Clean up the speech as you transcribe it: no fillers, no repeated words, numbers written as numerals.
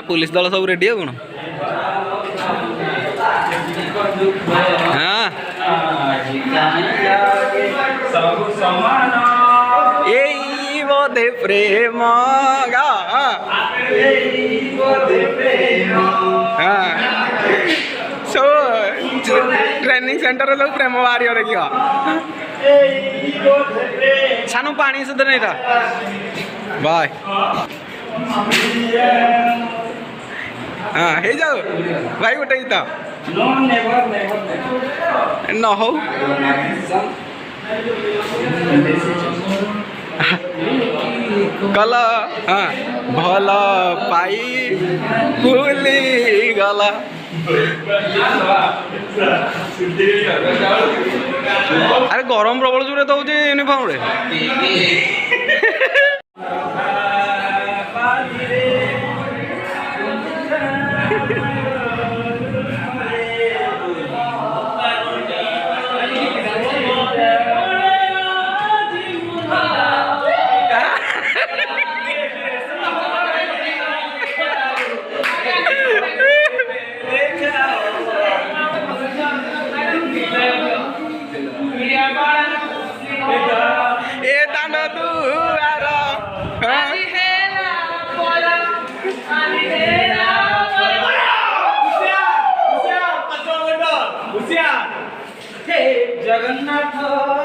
police दल सब ready हो कौन हाँ यही बोधे प्रेम हाँ सो ट्रेनिंग सेंटर सब प्रेम बाहर देखिए सानू पानी सुध नहीं था बाय हाँ हे जाओ भाई गोटे गीत न हो कल हाँ भल पाई भूली गला अरे गरम प्रबल जोरे तो होचे यूनिफॉर्म रे जगन्नाथ